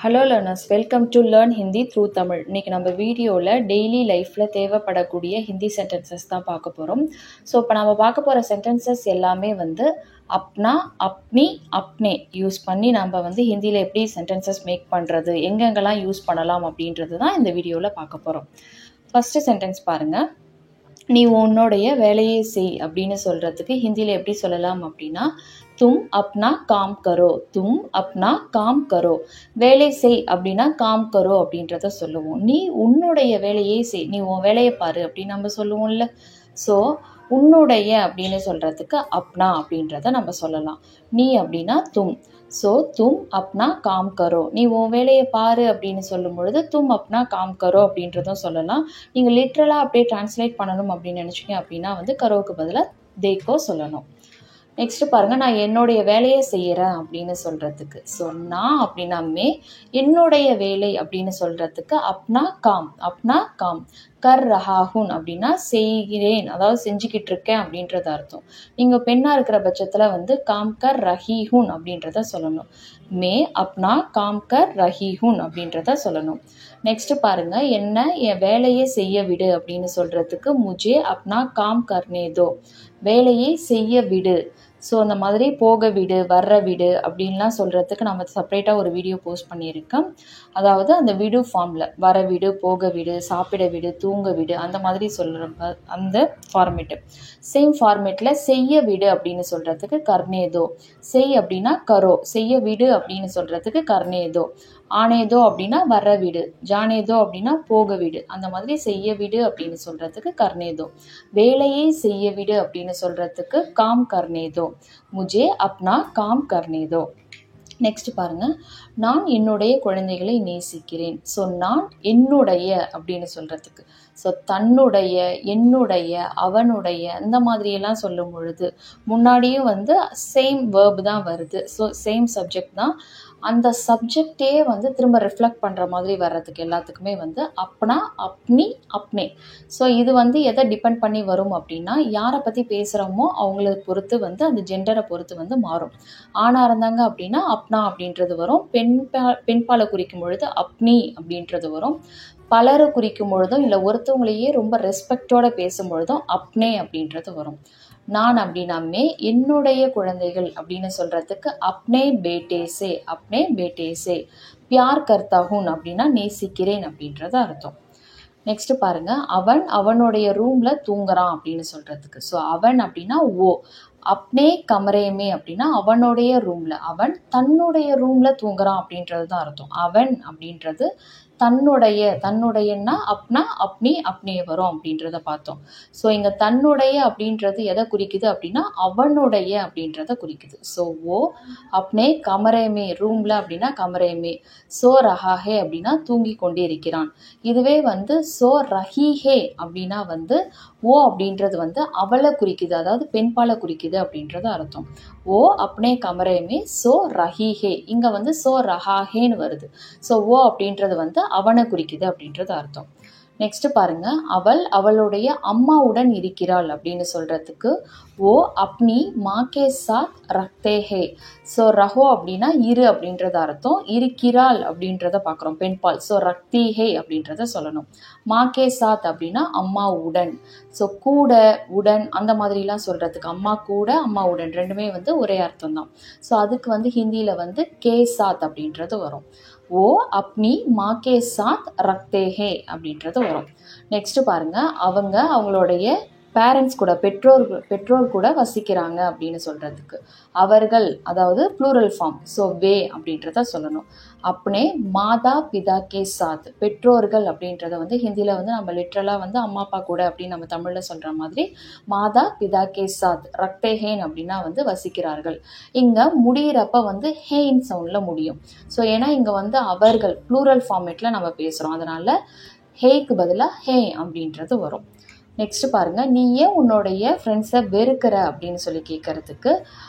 Hello learners, welcome to learn Hindi through Tamil. இன்றைக்கி நம்ம வீடியோவில் டெய்லி லைஃப்பில் தேவைப்படக்கூடிய ஹிந்தி சென்டென்சஸ் தான் பார்க்க போகிறோம். ஸோ இப்போ நம்ம பார்க்க போகிற சென்டென்சஸ் எல்லாமே வந்து அப்னா, அப்னி, அப்னே யூஸ் பண்ணி நம்ம வந்து ஹிந்தியில் எப்படி சென்டென்சஸ் மேக் பண்ணுறது, எங்கெங்கெல்லாம் யூஸ் பண்ணலாம் அப்படின்றது தான் இந்த வீடியோவில் பார்க்க போகிறோம். ஃபஸ்ட்டு சென்டென்ஸ் பாருங்கள். நீ உன்னுடைய வேலையை செய் அப்படின்னு சொல்கிறதுக்கு ஹிந்தியில் எப்படி சொல்லலாம் அப்படின்னா, தும் அப்னா காம் கரோ, தும் அப்னா காம் கரோ. வேலை செய் அப்படின்னா காம் கரோ அப்படின்றத சொல்லுவோம். நீ உன்னுடைய வேலையை செய், நீ உன் வேலையை பாரு அப்படின்னு நம்ம சொல்லுவோம்ல. ஸோ உன்னுடைய அப்படின்னு சொல்கிறதுக்கு அப்னா அப்படின்றத நம்ம சொல்லலாம். நீ அப்படின்னா தும். ஸோ தும் அப்னா காம் கரோ, நீ உன் வேலையை பாரு அப்படின்னு சொல்லும் பொழுது தும் அப்னா காம் கரோ அப்படின்றதும் சொல்லலாம். நீங்கள் லிட்ரலாக அப்படியே டிரான்ஸ்லேட் பண்ணணும் அப்படின்னு நினச்சிங்க அப்படின்னா வந்து கரோவுக்கு பதிலாக தேக்கோ சொல்லணும். நெக்ஸ்ட் பாருங்கள், நான் என்னுடைய வேலையை செய்கிறேன் அப்படின்னு சொல்கிறதுக்கு. ஸோ நான் அப்படின்னாமே என்னுடைய வேலை அப்படின்னு சொல்கிறதுக்கு அப்னா காம், அப்னா காம். கர் ரஹாஹூன் அப்படின்னா செய்கிறேன், அதாவது செஞ்சுக்கிட்டு இருக்கேன் அப்படின்றத அர்த்தம். நீங்கள் பெண்ணாக இருக்கிற பட்சத்தில் வந்து காம் கர் ரஹீஹூன் அப்படின்றத சொல்லணும். மே அப்னா காம் கர் ரஹீஹூன் அப்படின்றத சொல்லணும். நெக்ஸ்ட் பாருங்க, என்ன என் வேலையை செய்ய விடு அப்படின்னு சொல்றதுக்கு முஜே அப்னா காம் கர்னேதோ, வேலையை செய்ய விடு. ஸோ அந்த மாதிரி போக விடு, வர்ற விடு அப்படின்லாம் சொல்கிறதுக்கு நம்ம செப்பரேட்டாக ஒரு வீடியோ போஸ்ட் பண்ணியிருக்கோம். அதாவது அந்த விடு ஃபார்மில் வர விடு, போக விடு, சாப்பிட விடு, தூங்க விடு, அந்த மாதிரி சொல்கிற அந்த ஃபார்மேட்டு. சேம் ஃபார்மேட்டில் செய்ய விடு அப்படின்னு சொல்கிறதுக்கு கர்னேதோ, செய் அப்படின்னா கரோ, செய்ய விடு அப்படின்னு சொல்கிறதுக்கு கர்னேதோ, ஆனேதோ அப்படின்னா வர விடு, ஜானேதோ அப்படின்னா போக விடு, அந்த மாதிரி செய்ய விடு அப்படின்னு சொல்கிறதுக்கு கர்னேதோ, வேலையை செய்ய விடு அப்படின்னு சொல்கிறதுக்கு காம் கர்னேதோ, முஜே அப்னா காம் கர்னேதோ. நெக்ஸ்ட் பாருங்க, நான் என்னுடைய குழந்தைகளை நேசிக்கிறேன். ஸோ நான் என்னுடைய அப்படின்னு சொல்கிறதுக்கு, ஸோ தன்னுடைய, என்னுடைய, அவனுடைய இந்த மாதிரியெல்லாம் சொல்லும் பொழுது முன்னாடியும் வந்து சேம் வேர்ப் தான் வருது. ஸோ சேம் சப்ஜெக்ட் தான். அந்த சப்ஜெக்டே வந்து திரும்ப ரிஃப்ளெக்ட் பண்ணுற மாதிரி வர்றதுக்கு எல்லாத்துக்குமே வந்து அப்னா, அப்னி, அப்னே. ஸோ இது வந்து எதை டிபெண்ட் பண்ணி வரும் அப்படின்னா, யாரை பற்றி பேசுகிறோமோ அவங்கள பொறுத்து வந்து அந்த ஜெண்டரை பொறுத்து வந்து மாறும். ஆணாக இருந்தாங்க அப்படின்னா அப்னா அப்படின்றது வரும். பெண்பாலை குறிக்கும் பொழுது அப்னி அப்படின்றது வரும். பலரை குறிக்கும் பொழுதும் இல்லை ஒருத்தவங்களையே ரொம்ப ரெஸ்பெக்டோட பேசும் பொழுதும் அப்னே அப்படின்றது வரும். நான் அப்படின்னாமே என்னுடைய குழந்தைகள் அப்படின்னு சொல்கிறதுக்கு அப்னே பேட்டேசே, அப்னே பேட்டேசே. பியார் கர்த்தாஹூன் அப்படின்னா நேசிக்கிறேன் அப்படின்றது அர்த்தம். நெக்ஸ்ட் பாருங்க, அவன் அவனுடைய ரூமில் தூங்குறான் அப்படின்னு சொல்கிறதுக்கு. ஸோ அவன் அப்படின்னா ஓ, அப்னே கமரேமே அப்படின்னா அவனுடைய ரூமில், அவன் தன்னுடைய ரூமில் தூங்குறான் அப்படின்றது தான் அர்த்தம். அவன் அப்படின்றது தன்னுடைய, தன்னுடையன்னா அப்னா, அப்னி, அப்னே வரும் அப்படின்றத பார்த்தோம். ஸோ இங்கே தன்னுடைய அப்படின்றது எதை குறிக்குது அப்படின்னா அவனுடைய அப்படின்றத குறிக்குது. ஸோ ஓ அப்னே கமரேமே, ரூமில் அப்படின்னா கமரேமே. சோ ரஹாஹே அப்படின்னா தூங்கி கொண்டே இருக்கிறான். இதுவே வந்து சோ ரஹீஹே அப்படின்னா வந்து ஓ அப்படின்றது வந்து அவளை குறிக்குது, அதாவது பெண்பாலை குறிக்குது அப்படின்றது அர்த்தம். ஓ அப்னே கமரேமே சோ ரஹீஹே, இங்கே வந்து சோ ரஹாஹேன்னு வருது. ஸோ ஓ அப்படின்றது வந்து அவனை குறிக்குது அப்படின்றது அர்த்தம். நெக்ஸ்ட் பாருங்க, அவள் அவளுடைய அம்மாவுடன் இருக்கிறாள் அப்படின்னு சொல்றதுக்கு ஓ அப்னி மாக்கே சாத் ரக்தே ஹே. ஸோ ரஹோ அப்படின்னா இரு அப்படின்றது அர்த்தம். இருக்கிறாள் அப்படின்றத பார்க்குறோம் பெண்பால். ஸோ ரக்தி ஹே அப்படின்றத சொல்லணும். மாக்கே சாத் அப்படின்னா அம்மாவுடன். ஸோ கூட, உடன் அந்த மாதிரிலாம் சொல்கிறதுக்கு அம்மா கூட, அம்மா உடன் ரெண்டுமே வந்து ஒரே அர்த்தம் தான். ஸோ அதுக்கு வந்து ஹிந்தியில் வந்து கே சாத் அப்படின்றது வரும். ஓ அப்னி மாக்கே சாத் ரக்தே ஹே அப்படின்றது வரும். நெக்ஸ்ட் பாருங்க, அவங்க அவங்களுடைய பேரண்ட்ஸ் கூட, பெற்றோர் கூட வசிக்கிறாங்க அப்படின்னு சொல்கிறதுக்கு அவர்கள், அதாவது ப்ளூரல் ஃபார்ம். ஸோ வே அப்படின்றத சொல்லணும். அப்னே மாதா பிதா கே சாத், பெற்றோர்கள் அப்படின்றத வந்து ஹிந்தியில் வந்து நம்ம லிட்ரலாக வந்து அம்மா அப்பா கூட அப்படின்னு நம்ம தமிழில் சொல்கிற மாதிரி மாதா பிதா கே சாத் ரக்தே ஹேன் அப்படின்னா வந்து வசிக்கிறார்கள். இங்கே முடிகிறப்ப வந்து ஹேன் சவுண்டில் முடியும். ஸோ ஏன்னா இங்கே வந்து அவர்கள் ப்ளூரல் ஃபார்மேட்டில் நம்ம பேசுகிறோம், அதனால் ஹேக்கு பதிலாக ஹே அப்படின்றது வரும். நெக்ஸ்ட் பாருங்க, நீ ஏன் உன்னுடைய ஃப்ரெண்ட்ஸை வெறுக்கிற அப்படின்னு சொல்லி கேட்கறதுக்கு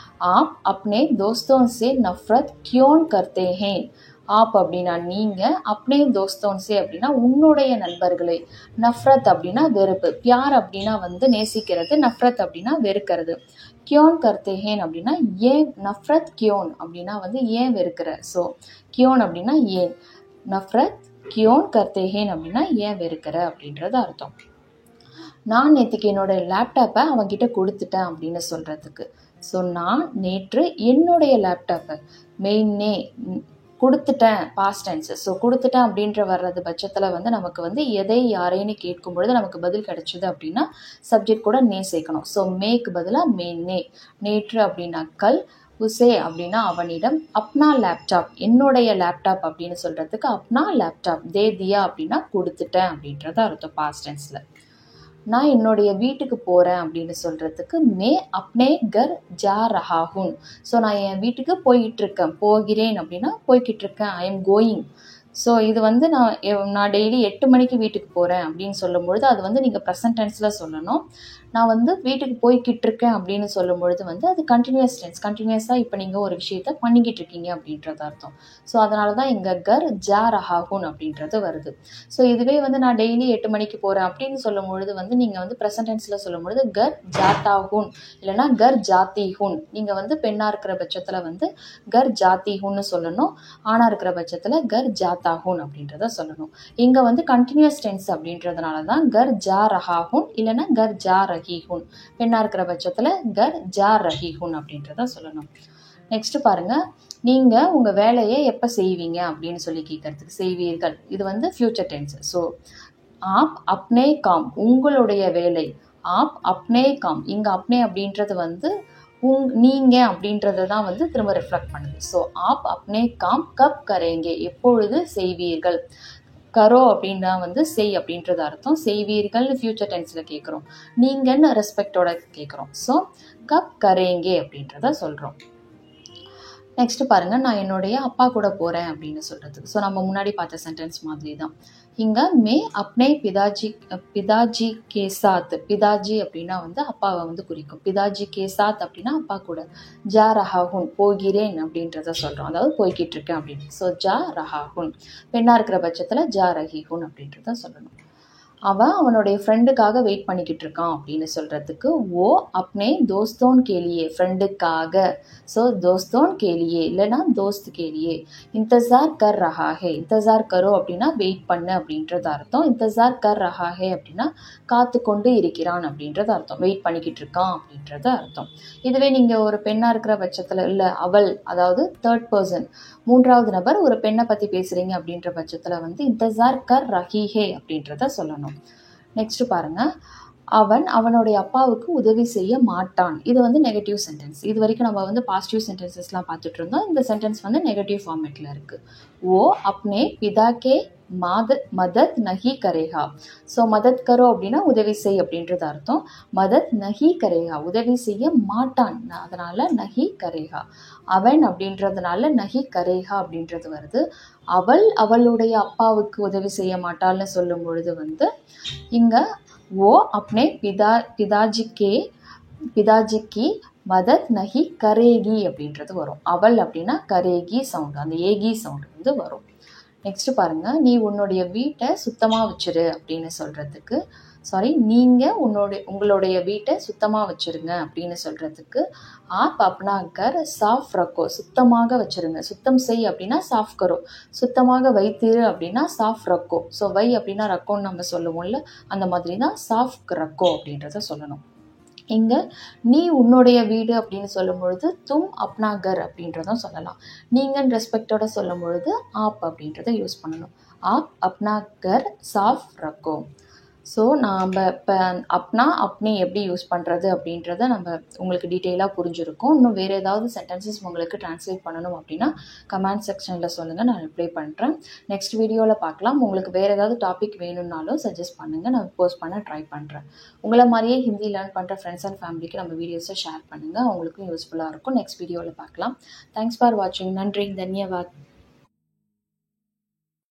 ஆப் அப்னே தோஸ்தோன் சே நஃப்ரத் கியோன் கர்த்தே ஹேன். ஆப் அப்படின்னா நீங்கள், அப்னே தோஸ்தோன் சே அப்படின்னா உன்னுடைய நண்பர்களை, நஃப்ரத் அப்படின்னா வெறுப்பு, பியார் அப்படின்னா வந்து நேசிக்கிறது, நஃப்ரத் அப்படின்னா வெறுக்கிறது. கியோன் கர்த்தேஹேன் அப்படின்னா ஏன், நஃப்ரத் கியோன் அப்படின்னா வந்து ஏன் வெறுக்கிற. ஸோ கியோன் அப்படின்னா ஏன், நஃப்ரத் கியோன் கர்த்தேஹேன் அப்படின்னா ஏன் வெறுக்கிற அப்படின்றது அர்த்தம். நான் நேற்றுக்கு என்னோட லேப்டாப்பை அவன்கிட்ட கொடுத்துட்டேன் அப்படின்னு சொல்கிறதுக்கு. ஸோ நான் நேற்று என்னுடைய லேப்டாப்பை மெயின்னே கொடுத்துட்டேன், பாஸ்ட் டென்ஸ். ஸோ கொடுத்துட்டேன் அப்படின்ற வர்றது பட்சத்தில் வந்து நமக்கு வந்து எதை யாரைன்னு கேட்கும் பொழுது நமக்கு பதில் கிடைச்சிது அப்படின்னா சப்ஜெக்ட் கூட நே சேர்க்கணும். ஸோ மேக்கு பதிலாக மெயின்னே. நேற்று அப்படின்னா கல், உசே அப்படின்னா அவனிடம், அப்னா லேப்டாப் என்னுடைய லேப்டாப் அப்படின்னு சொல்கிறதுக்கு அப்னா லேப்டாப், தே தியா அப்படின்னா கொடுத்துட்டேன் அப்படின்றத அர்த்தம் பாஸ்ட் டென்ஸில். நான் என்னுடைய வீட்டுக்கு போகிறேன் அப்படின்னு சொல்கிறதுக்கு மே அப்னே கர் ஜா ரஹா ஹூன். ஸோ நான் என் வீட்டுக்கு போயிட்டுருக்கேன், போகிறேன் அப்படின்னா போய்கிட்டு இருக்கேன், ஐ எம் கோயிங். ஸோ இது வந்து நான் டெய்லி 8 மணிக்கு வீட்டுக்கு போகிறேன் அப்படின்னு சொல்லும்பொழுது அது வந்து நீங்கள் ப்ரெசன்ட் டென்ஸில் சொல்லணும். நான் வந்து வீட்டுக்கு போய்கிட்டு இருக்கேன் அப்படின்னு சொல்லும் பொழுது வந்து அது கண்டினியூஸ் டென்ஸ், கண்டினியூஸாக இப்போ நீங்கள் ஒரு விஷயத்த பண்ணிக்கிட்டு இருக்கீங்க அப்படின்றது அர்த்தம். ஸோ அதனால தான் இங்கே கர் ஜா ரஹாஹூன் அப்படின்றது வருது. ஸோ இதுவே வந்து நான் டெய்லி 8 மணிக்கு போகிறேன் அப்படின்னு சொல்லும் பொழுது வந்து நீங்கள் வந்து ப்ரெசன்ட் டென்ஸில் சொல்லும் பொழுது கர் ஜாத்தாஹூன் இல்லைனா கர் ஜாத்திஹூன். நீங்கள் வந்து பெண்ணாக இருக்கிற பட்சத்தில் வந்து கர் ஜாத்திஹூன்னு சொல்லணும், ஆணாக இருக்கிற பட்சத்தில் கர் ஜாத்தாஹூன் அப்படின்றத சொல்லணும். இங்கே வந்து கண்டினியூஸ் டென்ஸ் அப்படின்றதுனால தான் கர் ஜா ரஹாஹூன் இல்லைனா கர் ஜா ரஹீஹூன், பெண்ணா இருக்கிற பட்சத்தில் கர் ஜா ரஹீஹூன் அப்படின்றத சொல்லணும். நெக்ஸ்ட் பாருங்க, நீங்க உங்க வேலையை எப்ப செய்வீங்க அப்படின்னு சொல்லி கேட்கறதுக்கு செய்வீர்கள், இது வந்து ஃபியூச்சர் டென்ஸ். ஸோ ஆப் அப்னே காம் உங்களுடைய வேலை, ஆப் அப்னே காம், இங்க அப்னே அப்படின்றது வந்து நீங்க அப்படின்றத தான் வந்து திரும்ப ரிஃப்ளெக்ட் பண்ணுது. ஸோ ஆப் அப்னே காம் கப் கரேங்கே எப்பொழுது செய்வீர்கள், கரோ அப்படின்னா வந்து செய் அப்படின்றது அர்த்தம். செய்வீர்கள்னு ஃபியூச்சர் டென்ஸில் கேட்குறோம், நீங்கன்னு ரெஸ்பெக்டோட கேட்குறோம். ஸோ கப் கரேங்கே அப்படின்றத சொல்கிறோம். நெக்ஸ்ட் பாருங்க, நான் என்னுடைய அப்பா கூட போகிறேன் அப்படின்னு சொல்கிறதுக்கு. ஸோ நம்ம முன்னாடி பார்த்த சென்டென்ஸ் மாதிரி தான் இங்கே மே அப்னே பிதாஜி கே சாத், பிதாஜி அப்படின்னா வந்து அப்பாவை வந்து குறிக்கும், பிதாஜி கே சாத் அப்படின்னா அப்பா கூட, ஜா ரஹாஹூன் போகிறேன் அப்படின்றத சொல்கிறோம், அதாவது போய்கிட்டு இருக்கேன் அப்படின்னு. ஸோ ஜா ரஹாஹூன், பெண்ணாக இருக்கிற பட்சத்தில் ஜா ரஹீஹூன் அப்படின்றத சொல்லணும். அவன் அவனுடைய ஃப்ரெண்டுக்காக வெயிட் பண்ணிக்கிட்டு இருக்கான் அப்படின்னு சொல்கிறதுக்கு ஓ அப்னே தோஸ்தோன் கேலியே, ஃப்ரெண்டுக்காக. ஸோ தோஸ்தோன் கேலியே இல்லைனா தோஸ்த் கேலியே. இந்தசார் கர் ரஹாஹே, இந்தசார் கரோ அப்படின்னா வெயிட் பண்ணு அப்படின்றது அர்த்தம். இந்தசார் கர் ரஹாஹே அப்படின்னா காத்து கொண்டு இருக்கிறான் அப்படின்றது அர்த்தம், வெயிட் பண்ணிக்கிட்டு இருக்கான் அப்படின்றது அர்த்தம். இதுவே நீங்கள் ஒரு பெண்ணாக இருக்கிற பட்சத்தில் இல்லை அவள், அதாவது தேர்ட் பர்சன், மூன்றாவது நபர் ஒரு பெண்ணை பற்றி பேசுகிறீங்க அப்படின்ற பட்சத்தில் வந்து இந்தசார் கர் ரஹீஹே அப்படின்றத சொல்லணும். நெக்ஸ்ட் பாருங்க, அவன் அவனுடைய அப்பாவுக்கு உதவி செய்ய மாட்டான், இது வந்து நெகட்டிவ் சென்டென்ஸ். இது வரைக்கும் நம்ம வந்து பாசிட்டிவ் சென்டென்சஸ்லாம் பார்த்துட்டு இருந்தோம், இந்த சென்டென்ஸ் வந்து நெகட்டிவ் ஃபார்மேட்டில் இருக்குது. ஓ அப்னே பிதா கே மதத் நஹி கரேகா. ஸோ மதத் கரோ அப்படின்னா உதவி செய் அப்படின்றது அர்த்தம். மதத் நஹி கரேகா உதவி செய்ய மாட்டான், அதனால நஹி கரேகா. அவன் அப்படின்றதுனால நஹி கரேகா அப்படின்றது வருது. அவள் அவளுடைய அப்பாவுக்கு உதவி செய்ய மாட்டாள்னு சொல்லும் பொழுது வந்து இங்கே ஓ அப்னே பிதாஜிக்கு மதத் நஹி கரேகி அப்படின்றது வரும். அவள் அப்படின்னா கரேகி சவுண்டு, அந்த ஏகி சவுண்டு வந்து வரும். நெக்ஸ்ட் பாருங்க, நீ உன்னுடைய வீட்டை சுத்தமாக வச்சிரு அப்படின்னு சொல்கிறதுக்கு, நீங்கள் உங்களுடைய வீட்டை சுத்தமாக வச்சுருங்க அப்படின்னு சொல்கிறதுக்கு ஆப் அப்னா கர் சாஃப் ரக்கோ, சுத்தமாக வச்சுருங்க, சுத்தம் செய் அப்படின்னா சாஃப் கரோ, சுத்தமாக வைத்திரு அப்படின்னா சாஃப் ரக்கோ. ஸோ வை அப்படின்னா ரக்கோன்னு நம்ம சொல்லுவோம்ல, அந்த மாதிரி தான் சாஃப் ரக்கோ அப்படின்றத சொல்லணும். இங்கே நீ உன்னுடைய வீடு அப்படின்னு சொல்லும் பொழுது தும் அப்னா கர் அப்படின்றதும் சொல்லலாம். நீங்கள் ரெஸ்பெக்டோட சொல்லும் பொழுது ஆப் அப்படின்றத யூஸ் பண்ணணும். ஆப் அப்னா கர் சாஃப் ரக்கோ. ஸோ நாம் இப்போ அப்னா அப்னி எப்படி யூஸ் பண்ணுறது அப்படின்றத நம்ம உங்களுக்கு டீட்டெயிலாக புரிஞ்சிருக்கும். இன்னும் வேறு ஏதாவது சென்டென்சஸ் உங்களுக்கு ட்ரான்ஸ்லேட் பண்ணணும் அப்படின்னா கமெண்ட் செக்ஷனில் சொல்லுங்கள், நான் ரிப்ளை பண்ணுறேன். நெக்ஸ்ட் வீடியோவில் பார்க்கலாம். உங்களுக்கு வேறு ஏதாவது டாபிக் வேணும்னாலும் சஜஸ்ட் பண்ணுங்கள், நான் போஸ்ட் பண்ண ட்ரை பண்ணுறேன். உங்களை மாதிரியே ஹிந்தி லேர்ன் பண்ணுற ஃப்ரெண்ட்ஸ் அண்ட் ஃபேமிலிக்கு நம்ம வீடியோஸை ஷேர் பண்ணுங்கள், அவங்களுக்கும் யூஸ்ஃபுல்லாக இருக்கும். நெக்ஸ்ட் வீடியோவில் பார்க்கலாம். தேங்க்ஸ் ஃபார் வாட்சிங். நன்றி, தன்யவாத்.